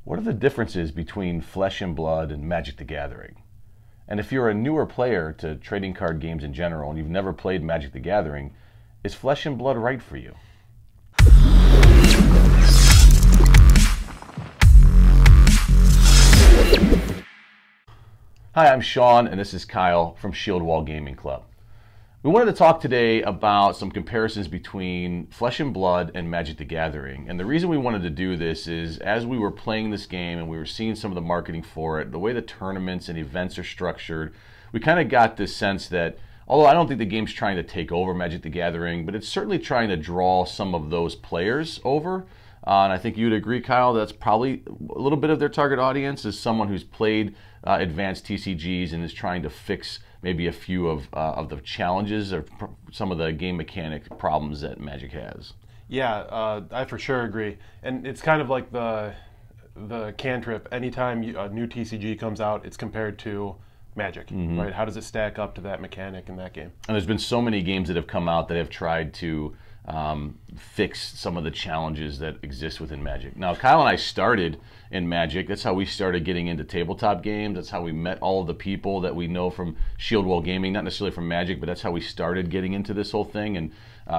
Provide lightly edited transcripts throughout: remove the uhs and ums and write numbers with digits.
What are the differences between Flesh and Blood and Magic the Gathering? And if you're a newer player to trading card games in general and you've never played Magic the Gathering, is Flesh and Blood right for you? Hi, I'm Sean, and this is Kyle from Shield Wall Gaming Club. We wanted to talk today about some comparisons between Flesh and Blood and Magic the Gathering. And the reason we wanted to do this is as we were playing this game and we were seeing some of the marketing for it, the way the tournaments and events are structured, we kind of got this sense that, although I don't think the game's trying to take over Magic the Gathering, but it's certainly trying to draw some of those players over. And I think you'd agree, Kyle, that's probably a little bit of their target audience is someone who's played advanced TCGs and is trying to fix maybe a few of the challenges or some of the game mechanic problems that Magic has. Yeah, I for sure agree. And it's kind of like the cantrip. Anytime a new TCG comes out, it's compared to Magic, right? How does it stack up to that mechanic in that game? And there's been so many games that have come out that have tried to fix some of the challenges that exist within Magic. Now, Kyle and I started in Magic. That's how we started getting into tabletop games. That's how we met all of the people that we know from Shield Wall Gaming, not necessarily from Magic, but that's how we started getting into this whole thing. And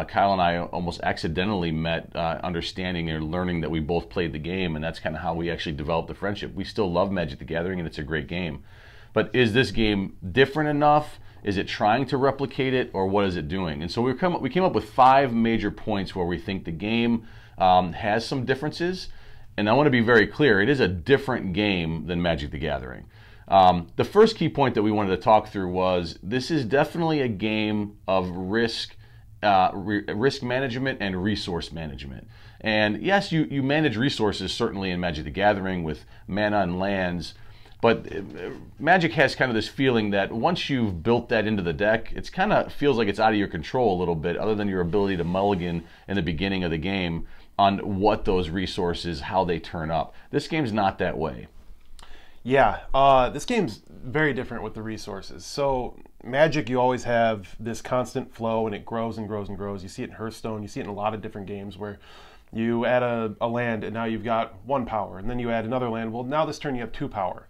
Kyle and I almost accidentally met, understanding or learning that we both played the game, and that's kind of how we actually developed the friendship. We still love Magic the Gathering, and it's a great game. But is this game different enough? Is it trying to replicate it, or what is it doing? And so we came up with 5 major points where we think the game has some differences. And I want to be very clear, it is a different game than Magic the Gathering. The first key point that we wanted to talk through was this is definitely a game of risk management and resource management. And yes, you manage resources certainly in Magic the Gathering with mana and lands, but Magic has kind of this feeling that once you've built that into the deck, it's kind of feels like it's out of your control a little bit, other than your ability to mulligan in the beginning of the game on what those resources, how they turn up. This game's not that way. Yeah, this game's very different with the resources. So Magic, you always have this constant flow, and it grows and grows and grows. You see it in Hearthstone. You see it in a lot of different games where you add a land, and now you've got 1 power, and then you add another land. Well, now this turn you have 2 power.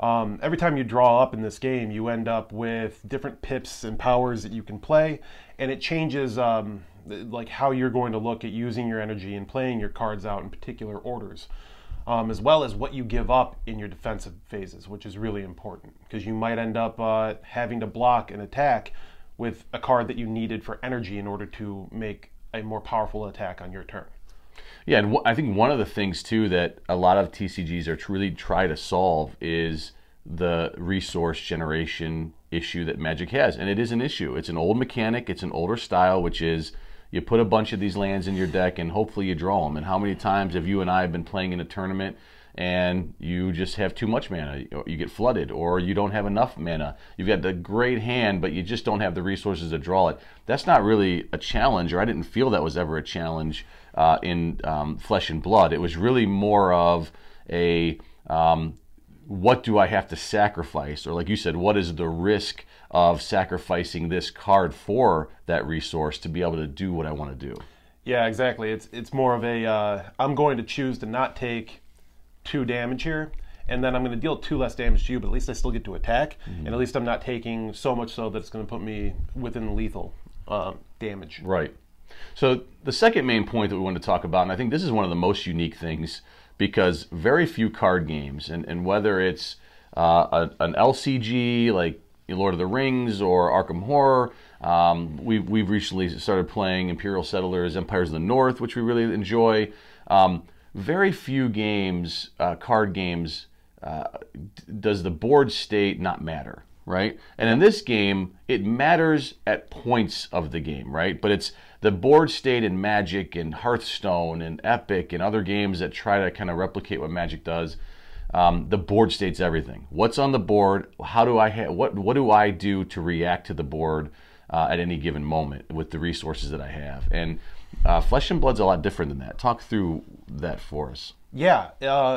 Every time you draw up in this game, you end up with different pips and powers that you can play, and it changes like how you're going to look at using your energy and playing your cards out in particular orders, as well as what you give up in your defensive phases, which is really important because you might end up having to block an attack with a card that you needed for energy in order to make a more powerful attack on your turn. Yeah, and I think one of the things too that a lot of TCGs are really try to solve is the resource generation issue that Magic has, and it is an issue. It's an old mechanic, it's an older style, which is you put a bunch of these lands in your deck and hopefully you draw them. And how many times have you and I been playing in a tournament and you just have too much mana, you get flooded, or you don't have enough mana. You've got the great hand, but you just don't have the resources to draw it. That's not really a challenge, or I didn't feel that was ever a challenge in Flesh and Blood. It was really more of a what do I have to sacrifice, or like you said, what is the risk of sacrificing this card for that resource to be able to do what I want to do. Yeah, exactly. It's more of a I'm going to choose to not take 2 damage here, and then I'm going to deal 2 less damage to you, but at least I still get to attack, and at least I'm not taking so much so that it's going to put me within lethal damage. Right. So the second main point that we want to talk about, and I think this is one of the most unique things, because very few card games, and whether it's an LCG like Lord of the Rings or Arkham Horror, we've recently started playing Imperial Settlers, Empires of the North, which we really enjoy. Very few games, card games, does the board state not matter, right? And in this game, it matters at points of the game, right? But it's the board state in Magic and Hearthstone and Epic and other games that try to kind of replicate what Magic does. The board states everything. What's on the board? How do what do I do to react to the board at any given moment with the resources that I have? And Flesh and Blood's a lot different than that. Talk through that for us. Yeah.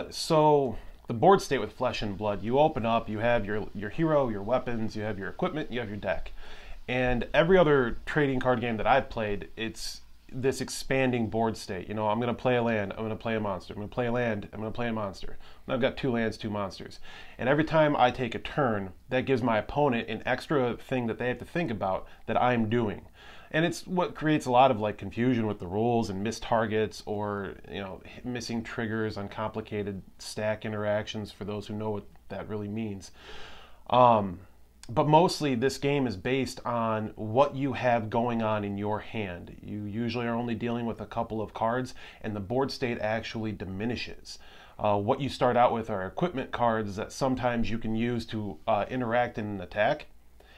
So the board state with Flesh and Blood, you open up, you have your hero, your weapons, you have your equipment, you have your deck. And every other trading card game that I've played, it's this expanding board state. You know, I'm going to play a land, I'm going to play a monster, I'm going to play a land, I'm going to play a monster. And I've got 2 lands, 2 monsters. And every time I take a turn, that gives my opponent an extra thing that they have to think about that I'm doing. And it's what creates a lot of like confusion with the rules and missed targets, or, you know, missing triggers on complicated stack interactions for those who know what that really means. But mostly this game is based on what you have going on in your hand. You usually are only dealing with a couple of cards, and the board state actually diminishes. What you start out with are equipment cards that sometimes you can use to interact in an attack.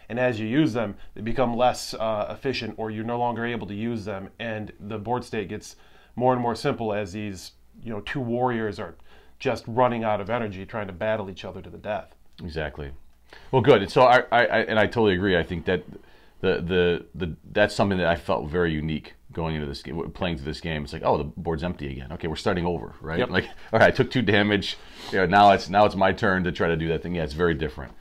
And as you use them, they become less efficient, or you're no longer able to use them. And the board state gets more and more simple as these, you know, 2 warriors are just running out of energy trying to battle each other to the death. Exactly. Well, good. And so I totally agree. I think that that's something that I felt very unique going into this game, playing through this game. It's like, oh, the board's empty again. Okay, we're starting over, right? Yep. Like, all right, I took 2 damage. You know, now it's my turn to try to do that thing. Yeah, it's very different.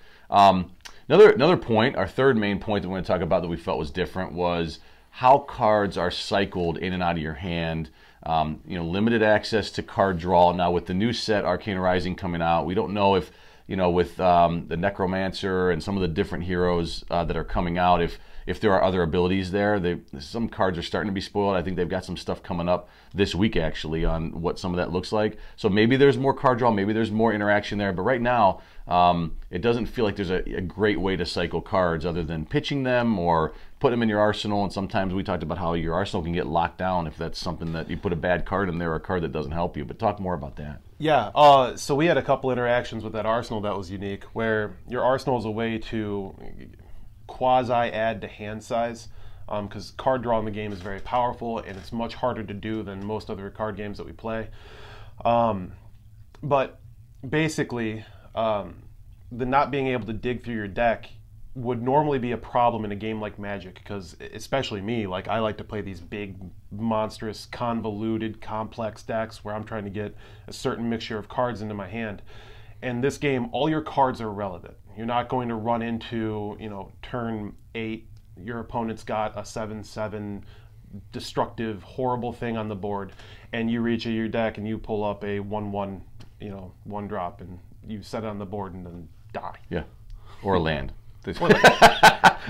Another point, our third main point that we're going to talk about that we felt was different, was how cards are cycled in and out of your hand. You know, limited access to card draw. Now with the new set, Arcane Rising, coming out, we don't know if, you know, with the Necromancer and some of the different heroes that are coming out, if there are other abilities there. Some cards are starting to be spoiled. I think they've got some stuff coming up this week actually on what some of that looks like. So maybe there's more card draw, maybe there's more interaction there. But right now, it doesn't feel like there's a great way to cycle cards other than pitching them or put them in your arsenal. And sometimes we talked about how your arsenal can get locked down if that's something that you put a bad card in there, or a card that doesn't help you. But talk more about that. Yeah, so we had a couple interactions with that arsenal that was unique, where your arsenal is a way to quasi-add to hand size, because card draw in the game is very powerful, and it's much harder to do than most other card games that we play. But basically, the not being able to dig through your deck would normally be a problem in a game like Magic, because especially me, like, I like to play these big, monstrous, convoluted, complex decks where I'm trying to get a certain mixture of cards into my hand. In this game, all your cards are relevant. You're not going to run into, you know, turn 8, your opponent's got a 7/7 destructive, horrible thing on the board, and you reach your deck and you pull up a 1/1, you know, 1-drop, and you set it on the board and then die. Yeah, or a land. That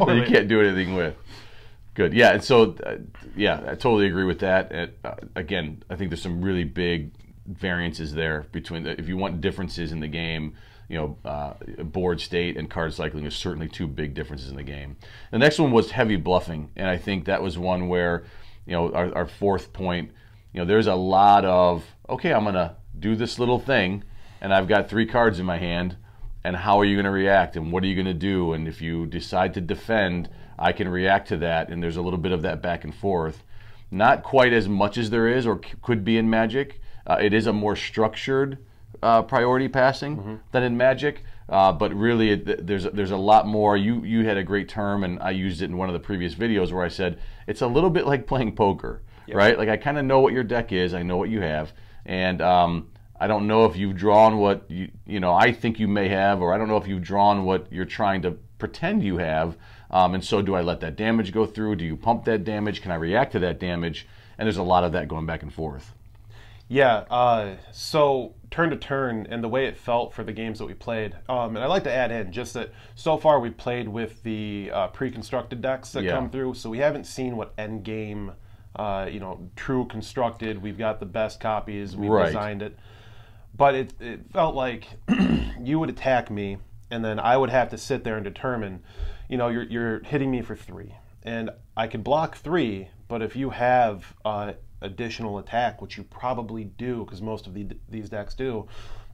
you can't do anything with. Good. Yeah, and so, yeah, I totally agree with that. Again, I think there's some really big variances there between, if you want differences in the game, you know, board state and card cycling is certainly 2 big differences in the game. The next one was heavy bluffing, and I think that was one where, you know, our 4th point, you know, there's a lot of, okay, I'm going to do this little thing, and I've got 3 cards in my hand, and how are you going to react, and what are you going to do? And if you decide to defend, I can react to that, and there's a little bit of that back and forth. Not quite as much as there is or could be in Magic. It is a more structured priority passing than in Magic, but really there's a lot more. You had a great term, and I used it in one of the previous videos where I said it's a little bit like playing poker, right? Like, I kind of know what your deck is, I know what you have, and I don't know if you've drawn what you know I think you may have, or I don't know if you've drawn what you're trying to pretend you have. And so, do I let that damage go through? Do you pump that damage? Can I react to that damage? And there's a lot of that going back and forth. Yeah, so turn to turn, and the way it felt for the games that we played, and I'd like to add in just that so far we've played with the pre-constructed decks that come through, so we haven't seen what end game, you know, true constructed. We've got the best copies, we've designed it, but it felt like you would attack me, and then I would have to sit there and determine, you know, you're hitting me for 3, and I could block 3, but if you have additional attack, which you probably do, because most of these decks do,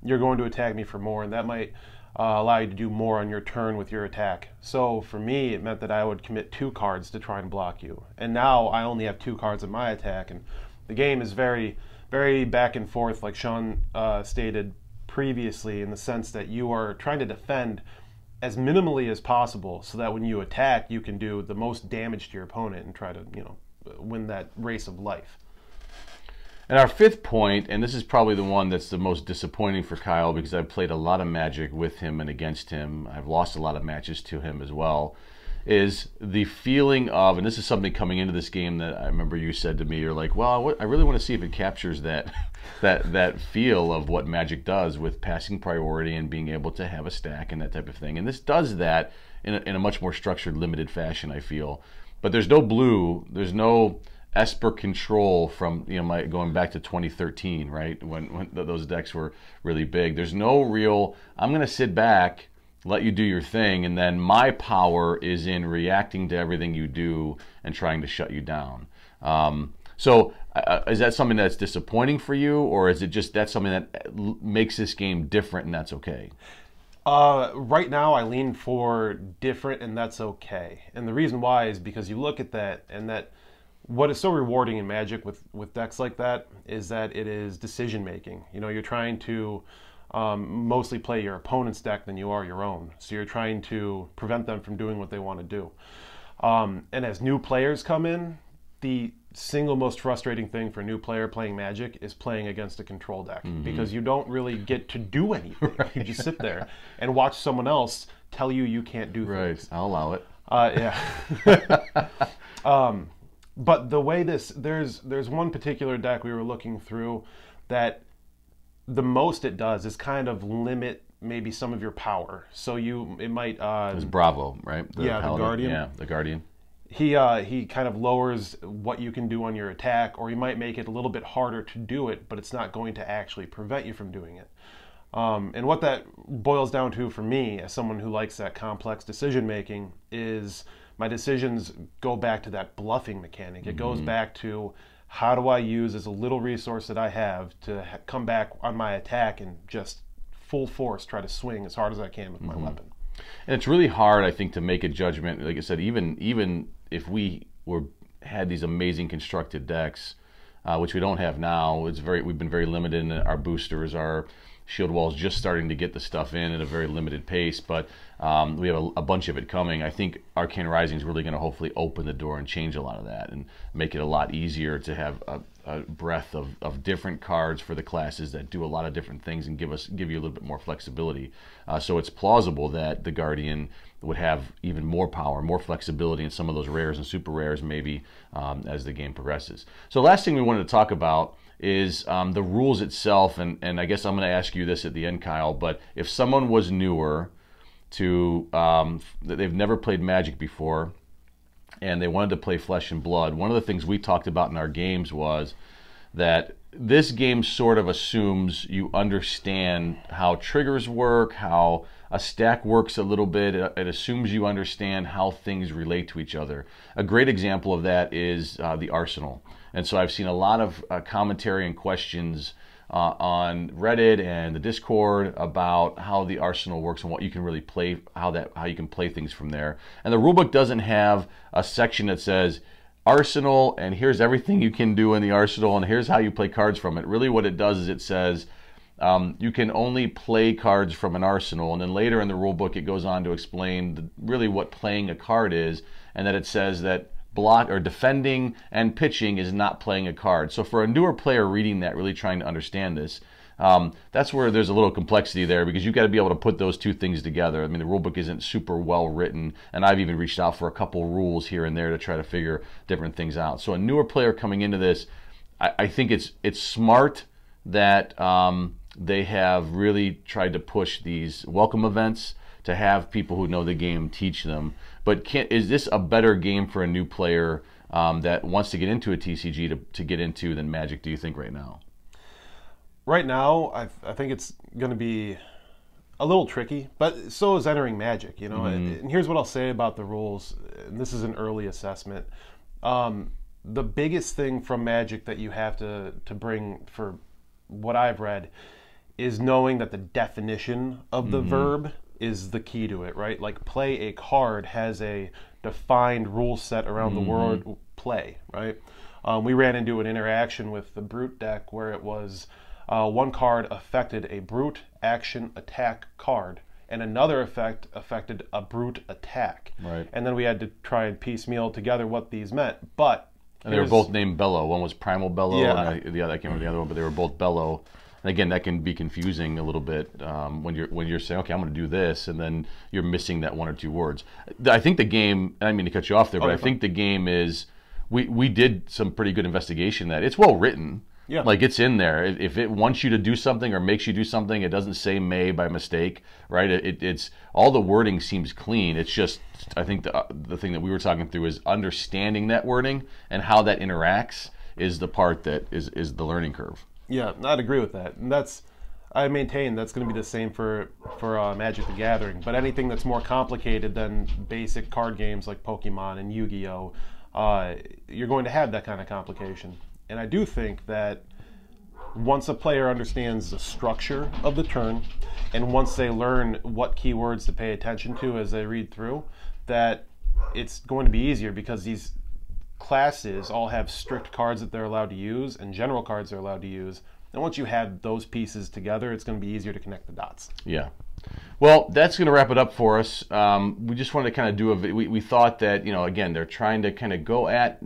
you're going to attack me for more, and that might allow you to do more on your turn with your attack. So for me, it meant that I would commit 2 cards to try and block you, and now I only have 2 cards in my attack, and the game is very, very back and forth, like Sean stated previously, in the sense that you are trying to defend as minimally as possible, so that when you attack, you can do the most damage to your opponent and try to, you know, win that race of life. And our 5th point, and this is probably the one that's the most disappointing for Kyle, because I've played a lot of Magic with him and against him. I've lost a lot of matches to him as well, is the feeling of, and this is something coming into this game that I remember you said to me, you're like, well, I really want to see if it captures that that feel of what Magic does with passing priority and being able to have a stack and that type of thing. And this does that in a much more structured, limited fashion, I feel. But there's no blue, there's no Esper control from, going back to 2013, right? When those decks were really big. There's no real, I'm going to sit back, let you do your thing, and then my power is in reacting to everything you do and trying to shut you down. So is that something that's disappointing for you, or is it just that's something that makes this game different and that's okay? Right now, I lean for different, and that's okay. And the reason why is because you look at that, and that what is so rewarding in Magic with decks like that is that it is decision making. You're trying to mostly play your opponent's deck than you are your own. So you're trying to prevent them from doing what they want to do. And as new players come in, the single most frustrating thing for a new player playing Magic is playing against a control deck, because you don't really get to do anything. Right. You just sit there and watch someone else tell you can't do things. Right, I'll allow it. Yeah. But the way there's one particular deck we were looking through that the most it does is kind of limit maybe some of your power. So it might. It was Bravo, right? The Guardian. Yeah, the Guardian. He kind of lowers what you can do on your attack, or he might make it a little bit harder to do it, but it's not going to actually prevent you from doing it. And what that boils down to for me, as someone who likes that complex decision making, is my decisions go back to that bluffing mechanic. It goes back to, how do I use as a little resource that I have to come back on my attack and just full force try to swing as hard as I can with my weapon. And it's really hard, I think, to make a judgment. Like I said, even if we had these amazing constructed decks, which we don't have now, we've been very limited in our boosters, our Shield Wall's just starting to get the stuff in at a very limited pace, but we have a bunch of it coming. I think Arcane Rising is really going to hopefully open the door and change a lot of that and make it a lot easier to have a breadth of different cards for the classes that do a lot of different things and give you a little bit more flexibility. So it's plausible that the Guardian would have even more power, more flexibility in some of those rares and super rares maybe as the game progresses. So last thing we wanted to talk about is the rules itself, and I guess I'm going to ask you this at the end, Kyle, but if someone was newer to, they've never played Magic before, and they wanted to play Flesh and Blood, one of the things we talked about in our games was that this game sort of assumes you understand how triggers work, how a stack works a little bit. It assumes you understand how things relate to each other. A great example of that is the Arsenal. And so I've seen a lot of commentary and questions on Reddit and the Discord about how the Arsenal works and what you can really play, how you can play things from there. And the rulebook doesn't have a section that says Arsenal and here's everything you can do in the Arsenal and here's how you play cards from it. Really what it does is it says you can only play cards from an Arsenal, and then later in the rulebook it goes on to explain really what playing a card is, and that it says that block or defending and pitching is not playing a card. So for a newer player reading that, really trying to understand this, that's where there's a little complexity there, because you've got to be able to put those two things together. I mean, the rulebook isn't super well written, and I've even reached out for a couple rules here and there to try to figure different things out. So a newer player coming into this, I think it's smart that they have really tried to push these welcome events to have people who know the game teach them. But is this a better game for a new player that wants to get into a TCG to get into than Magic, do you think, right now? Right now, I think it's going to be a little tricky, but so is entering Magic, you know. And here's what I'll say about the rules, and this is an early assessment. The biggest thing from Magic that you have to bring, for what I've read, is knowing that the definition of the verb is the key to it, right? Like, play a card has a defined rule set around the word play, right? We ran into an interaction with the Brute deck where it was one card affected a Brute action attack card, and another effect affected a Brute attack. Right. And then we had to try and piecemeal together what these meant. But and they were both named Bello. One was Primal Bello, yeah. and I can't remember the other one, but they were both Bello. And again, that can be confusing a little bit when you're saying, okay, I'm going to do this, and then you're missing that one or two words. I think the game. I didn't mean to cut you off there, but I think the game is. We did some pretty good investigation that it's well written. Yeah. Like it's in there. If it wants you to do something or makes you do something, it doesn't say may by mistake, right? It's all the wording seems clean. It's just I think the thing that we were talking through is understanding that wording and how that interacts is the part that is the learning curve. Yeah, I'd agree with that. And I maintain that's going to be the same for Magic the Gathering. But anything that's more complicated than basic card games like Pokemon and Yu-Gi-Oh, you're going to have that kind of complication. And I do think that once a player understands the structure of the turn, and once they learn what keywords to pay attention to as they read through, that it's going to be easier because these classes all have strict cards that they're allowed to use and general cards they're allowed to use. And once you have those pieces together, it's going to be easier to connect the dots. Yeah. Well, that's going to wrap it up for us. We just wanted to kind of do we thought that, again, they're trying to kind of go at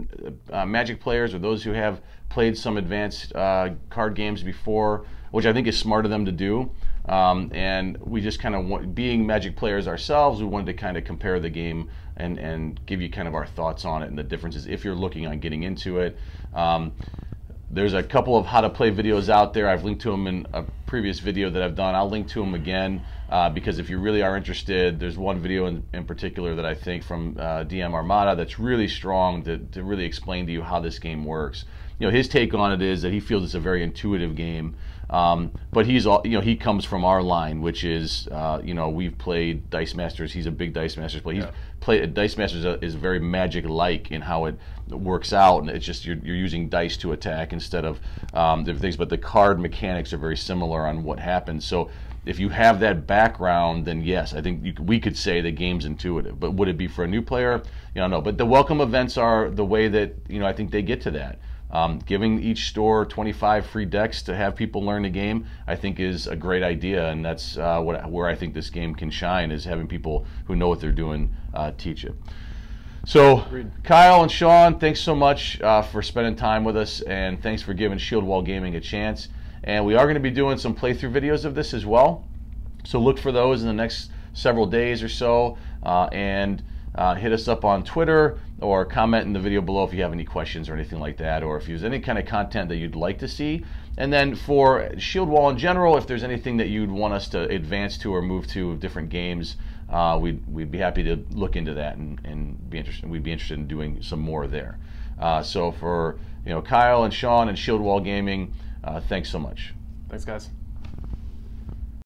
Magic players or those who have played some advanced card games before, which I think is smart of them to do. And we just kind of, being Magic players ourselves, we wanted to kind of compare the game and give you kind of our thoughts on it and the differences if you're looking on getting into it. There's a couple of how to play videos out there. I've linked to them in a previous video that I've done. I'll link to them again because if you really are interested, there's one video in particular that I think from DM Armada that's really strong to really explain to you how this game works. His take on it is that he feels it's a very intuitive game, but he comes from our line, which is we've played Dice Masters. He's a big Dice Masters player. He's played Dice Masters is very Magic-like in how it works out, and it's just you're using dice to attack instead of different things. But the card mechanics are very similar on what happens. So if you have that background, then yes, I think we could say the game's intuitive. But would it be for a new player? No. But the welcome events are the way that I think they get to that. Giving each store 25 free decks to have people learn the game, I think is a great idea, and that's where I think this game can shine, is having people who know what they're doing teach it. So, Agreed. Kyle and Sean, thanks so much for spending time with us, and thanks for giving Shield Wall Gaming a chance. And we are going to be doing some playthrough videos of this as well, so look for those in the next several days or so, and hit us up on Twitter or comment in the video below if you have any questions or anything like that, or if there's any kind of content that you'd like to see. And then for Shield Wall in general, if there's anything that you'd want us to advance to or move to of different games, we'd be happy to look into that and be interested. We'd be interested in doing some more there. So for Kyle and Sean and Shield Wall Gaming, thanks so much. Thanks, guys.